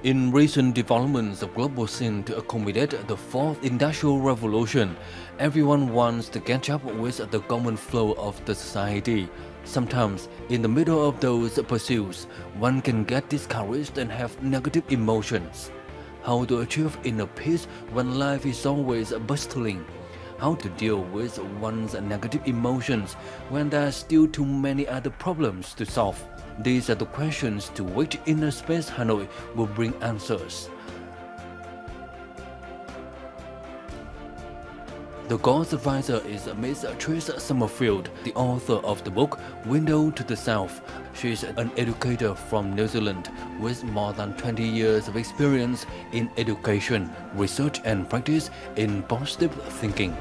In recent developments of global scene to accommodate the fourth industrial revolution, everyone wants to catch up with the common flow of the society. Sometimes, in the middle of those pursuits, one can get discouraged and have negative emotions. How to achieve inner peace when life is always bustling? How to deal with one's negative emotions when there are still too many other problems to solve? These are the questions to which Inner Space Hanoi will bring answers. The course advisor is Miss Trish Summerfield, the author of the book Window to the Self. She is an educator from New Zealand with more than 20 years of experience in education, research and practice in positive thinking.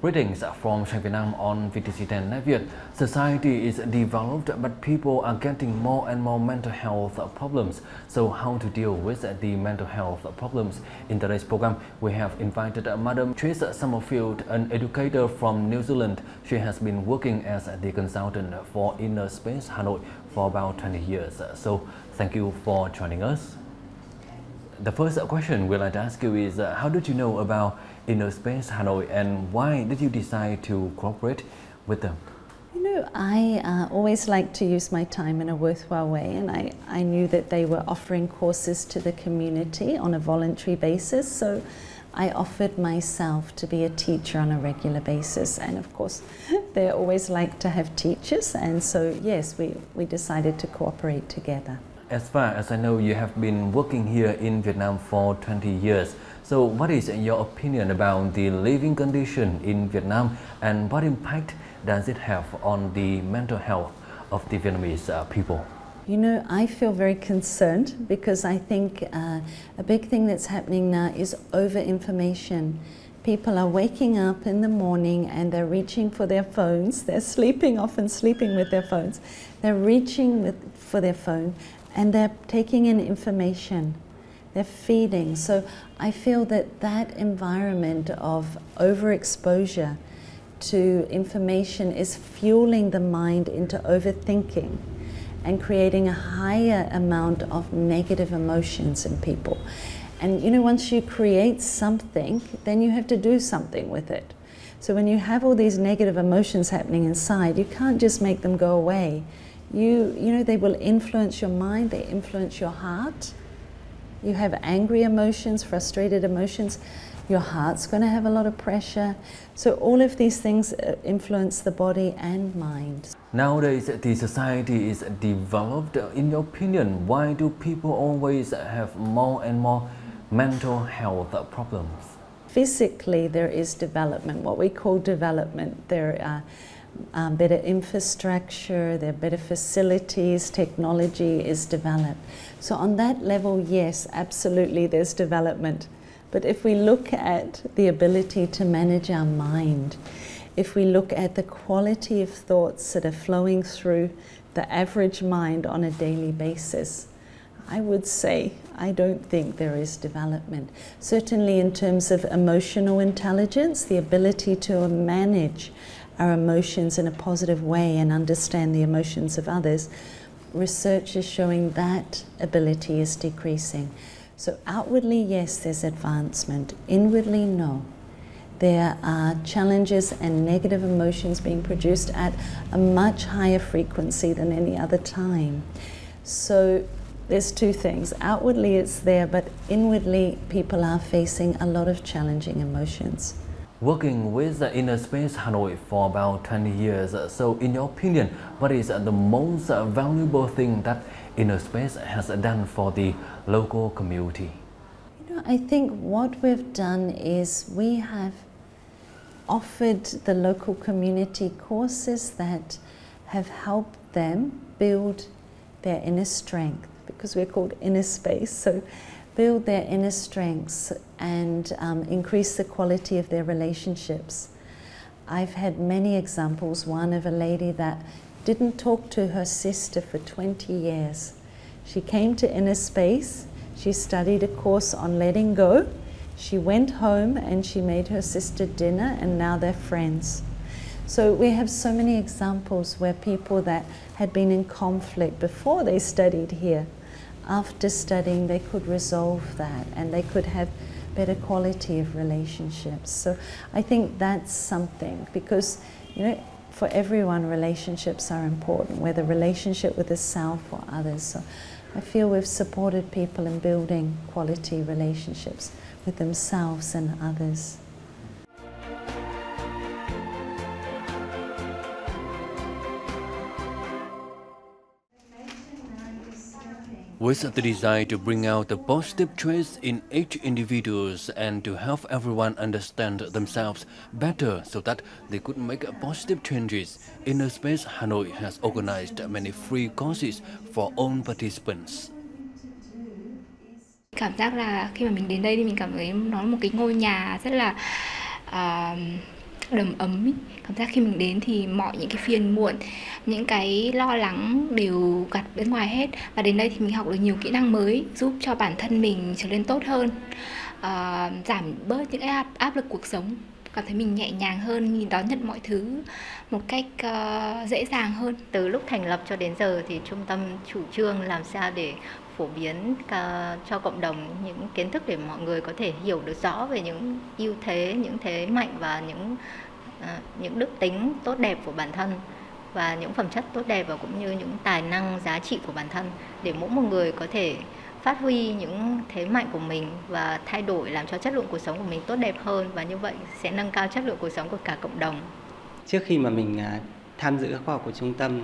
Greetings from Vietnam on VTC10 NetViet. Society is developed, but people are getting more and more mental health problems. So how to deal with the mental health problems? In today's program, we have invited Madam Trish Summerfield, an educator from New Zealand. She has been working as the consultant for Inner Space Hanoi for about 20 years. So thank you for joining us. The first question we'd like to ask you is, how did you know about Inner Space Hanoi and why did you decide to cooperate with them? You know, I always like to use my time in a worthwhile way, and I knew that they were offering courses to the community on a voluntary basis, so I offered myself to be a teacher on a regular basis, and of course they always like to have teachers, and so yes, we decided to cooperate together. As far as I know, you have been working here in Vietnam for 20 years. So what is your opinion about the living condition in Vietnam and what impact does it have on the mental health of the Vietnamese people? You know, I feel very concerned because I think a big thing that's happening now is over-information. People are waking up in the morning and they're reaching for their phones. They're sleeping, often sleeping with their phones. They're reaching for their phone and they're taking in information. They're feeding. So I feel that that environment of overexposure to information is fueling the mind into overthinking and creating a higher amount of negative emotions in people. And you know, once you create something, then you have to do something with it. So when you have all these negative emotions happening inside, you can't just make them go away. You know, they will influence your mind, they influence your heart. You have angry emotions, frustrated emotions, your heart's going to have a lot of pressure. So all of these things influence the body and mind. Nowadays, the society is developed. In your opinion, why do people always have more and more mental health problems? Physically, there is development, what we call development. There are better infrastructure, there are better facilities, technology is developed. So on that level, yes, absolutely, there's development. But if we look at the ability to manage our mind, if we look at the quality of thoughts that are flowing through the average mind on a daily basis, I would say I don't think there is development. Certainly in terms of emotional intelligence, the ability to manage our emotions in a positive way and understand the emotions of others, research is showing that ability is decreasing. So outwardly, yes, there's advancement. Inwardly, no. There are challenges and negative emotions being produced at a much higher frequency than any other time. So there's two things. Outwardly it's there, but inwardly people are facing a lot of challenging emotions. Working with the Inner Space Hanoi for about 20 years, so in your opinion, what is the most valuable thing that Inner Space has done for the local community? You know, I think what we've done is we have offered the local community courses that have helped them build their inner strength, because we're called Inner Space, so build their inner strengths and increase the quality of their relationships. I've had many examples, one of a lady that didn't talk to her sister for 20 years. She came to Inner Space, she studied a course on letting go, she went home and she made her sister dinner and now they're friends. So we have so many examples where people that had been in conflict before they studied here, after studying they could resolve that and they could have better quality of relationships. So I think that's something, because for everyone relationships are important, whether relationship with the self or others. So I feel we've supported people in building quality relationships with themselves and others. With the desire to bring out the positive traits in each individual and to help everyone understand themselves better so that they could make positive changes, Inner Space Hanoi has organized many free courses for all participants. Cảm giác là khi mà mình đến đây thì mình cảm thấy nó là một cái ngôi nhà rất là đầm ấm ý. Cảm giác khi mình đến thì mọi những cái phiền muộn, những cái lo lắng đều gạt bên ngoài hết. Và đến đây thì mình học được nhiều kỹ năng mới giúp cho bản thân mình trở nên tốt hơn, giảm bớt những cái áp lực cuộc sống. Cảm thấy mình nhẹ nhàng hơn, nhìn đón nhận mọi thứ một cách dễ dàng hơn. Từ lúc thành lập cho đến giờ thì trung tâm chủ trương làm sao để phổ biến cho cộng đồng những kiến thức để mọi người có thể hiểu được rõ về những ưu thế, những thế mạnh và những đức tính tốt đẹp của bản thân và những phẩm chất tốt đẹp và cũng như những tài năng giá trị của bản thân, để mỗi một người có thể phát huy những thế mạnh của mình và thay đổi làm cho chất lượng cuộc sống của mình tốt đẹp hơn, và như vậy sẽ nâng cao chất lượng cuộc sống của cả cộng đồng. Trước khi mà mình tham dự các khóa học của trung tâm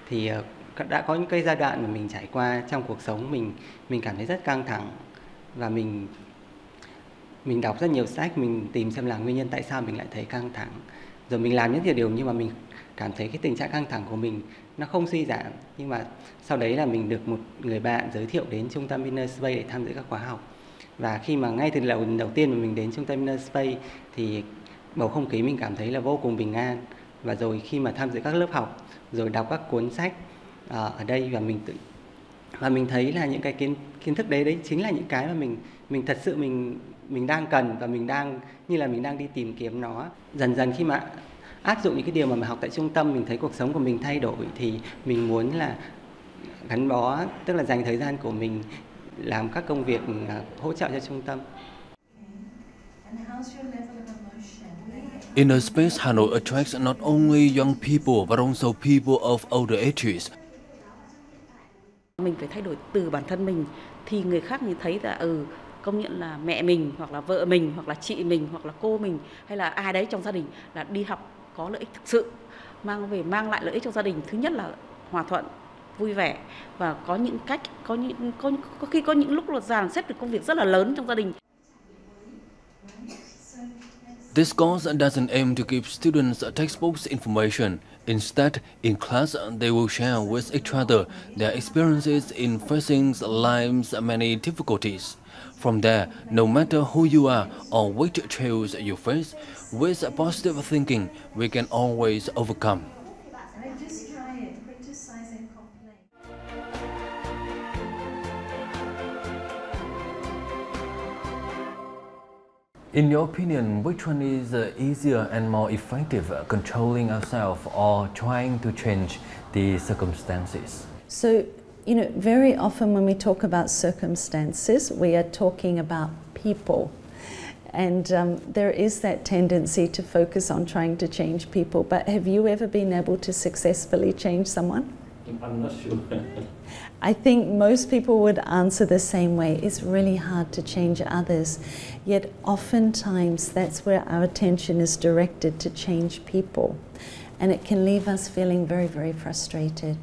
thì đã có những cái giai đoạn mà mình trải qua trong cuộc sống mình cảm thấy rất căng thẳng, và mình đọc rất nhiều sách, mình tìm xem là nguyên nhân tại sao mình lại thấy căng thẳng, rồi mình làm những điều nhưng mà mình cảm thấy cái tình trạng căng thẳng của mình nó không suy giảm. Nhưng mà sau đấy là mình được một người bạn giới thiệu đến trung tâm Inner Space để tham dự các khóa học, và khi mà ngay từ lần đầu tiên mà mình đến trung tâm Inner Space thì bầu không khí mình cảm thấy là vô cùng bình an. Và rồi khi mà tham dự các lớp học, rồi đọc các cuốn sách ở đây, và mình thấy là những cái kiến thức đấy chính là những cái mà mình thật sự mình đang cần, và mình đang đi tìm kiếm nó. Dần dần khi mà áp dụng những cái điều mà mình học tại trung tâm, mình thấy cuộc sống của mình thay đổi, thì mình muốn là gắn bó, tức là dành thời gian của mình làm các công việc hỗ trợ cho trung tâm. Inner Space Hanoi attracts not only young people but also people of older ages. Mình phải thay đổi từ bản thân mình thì người khác nhìn thấy là công nhận là mẹ mình hoặc là vợ mình hoặc là chị mình hoặc là cô mình hay là ai đấy trong gia đình là đi học có lợi ích thực sự, mang lại lợi ích cho gia đình. Thứ nhất là hòa thuận, vui vẻ, và có những cách, có khi có những lúc là dàn xếp được công việc rất là lớn trong gia đình. This course doesn't aim to give students textbooks information. Instead, in class, they will share with each other their experiences in facing life's many difficulties. From there, no matter who you are or which trials you face, with positive thinking, we can always overcome. In your opinion, which one is easier and more effective, controlling ourselves or trying to change the circumstances? So, very often when we talk about circumstances, we are talking about people. And there is that tendency to focus on trying to change people. But have you ever been able to successfully change someone? I'm not sure. I think most people would answer the same way. It's really hard to change others. Yet oftentimes that's where our attention is directed, to change people. And it can leave us feeling very, very frustrated.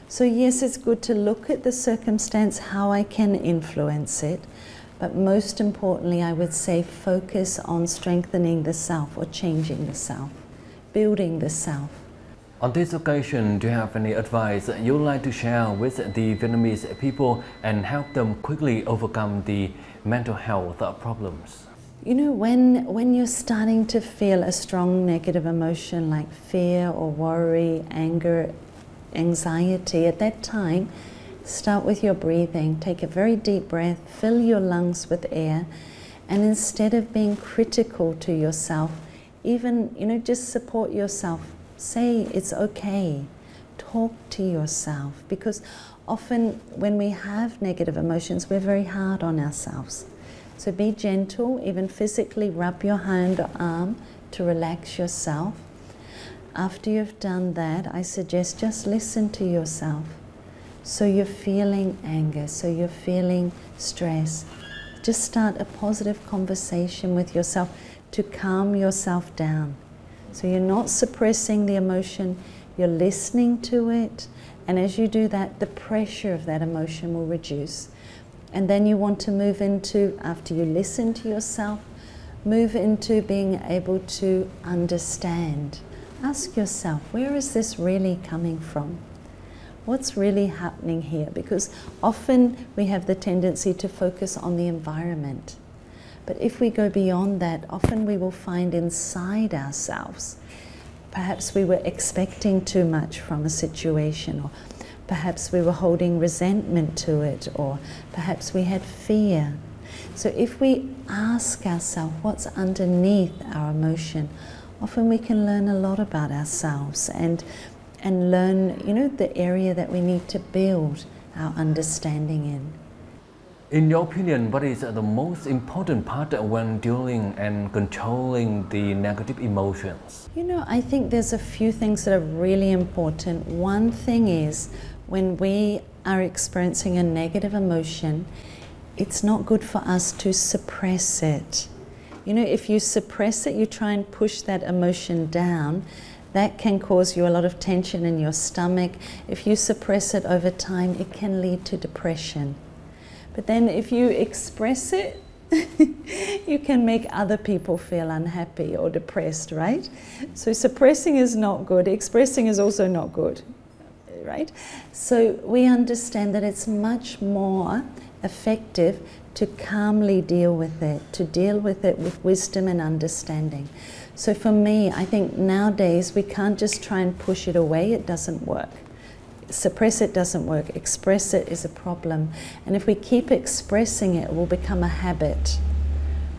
So yes, it's good to look at the circumstance, how I can influence it. But most importantly, I would say focus on strengthening the self, or changing the self, building the self. On this occasion, do you have any advice you'd like to share with the Vietnamese people and help them quickly overcome the mental health problems? When you're starting to feel a strong negative emotion like fear or worry, anger, anxiety, at that time, start with your breathing. Take a very deep breath, fill your lungs with air, and instead of being critical to yourself, even, just support yourself. Say it's okay. Talk to yourself, because often when we have negative emotions, we're very hard on ourselves. So be gentle, even physically rub your hand or arm to relax yourself. After you've done that, I suggest just listen to yourself. So you're feeling anger, so you're feeling stress. Just start a positive conversation with yourself to calm yourself down. So you're not suppressing the emotion, you're listening to it, and as you do that, the pressure of that emotion will reduce. And then you want to move into, after you listen to yourself, move into being able to understand. Ask yourself, where is this really coming from? What's really happening here? Because often we have the tendency to focus on the environment. But if we go beyond that, often we will find inside ourselves, perhaps we were expecting too much from a situation, or perhaps we were holding resentment to it, or perhaps we had fear. So if we ask ourselves what's underneath our emotion, often we can learn a lot about ourselves and learn, the area that we need to build our understanding in. In your opinion, what is the most important part when dealing and controlling the negative emotions? I think there's a few things that are really important. One thing is, when we are experiencing a negative emotion, it's not good for us to suppress it. If you suppress it, you try and push that emotion down, that can cause you a lot of tension in your stomach. If you suppress it over time, it can lead to depression. But then if you express it, you can make other people feel unhappy or depressed, right? So suppressing is not good. Expressing is also not good, right? So we understand that it's much more effective to calmly deal with it, to deal with it with wisdom and understanding. So for me, I think nowadays we can't just try and push it away. It doesn't work. Suppress it doesn't work. Express it is a problem. And if we keep expressing it, it will become a habit,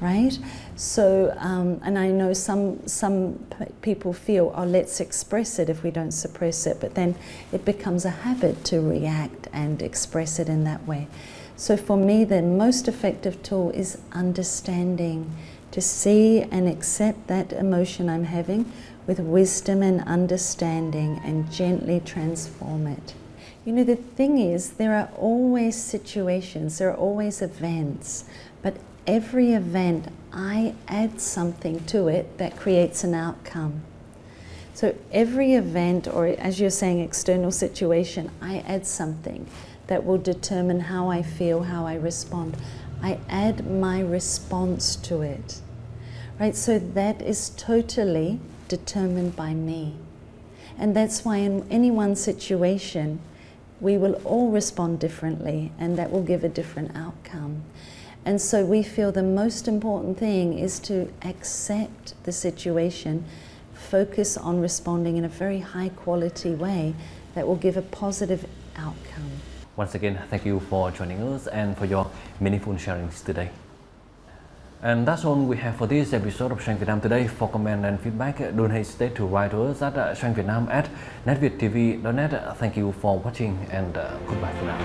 right? So, and I know some people feel, oh, let's express it if we don't suppress it, but then it becomes a habit to react and express it in that way. So for me, the most effective tool is understanding, to see and accept that emotion I'm having with wisdom and understanding, and gently transform it. The thing is, there are always situations, there are always events, but every event, I add something to it that creates an outcome. So every event, or as you're saying, external situation, I add something that will determine how I feel, how I respond. I add my response to it, right? So that is totally determined by me. And that's why in any one situation, we will all respond differently, and that will give a different outcome. And so we feel the most important thing is to accept the situation, focus on responding in a very high quality way that will give a positive outcome. Once again, thank you for joining us and for your meaningful sharings today. And that's all we have for this episode of Sống Việt Nam today. For comment and feedback, don't hesitate to write to us at songvietnam@netvietTV.net. Thank you for watching, and goodbye for now.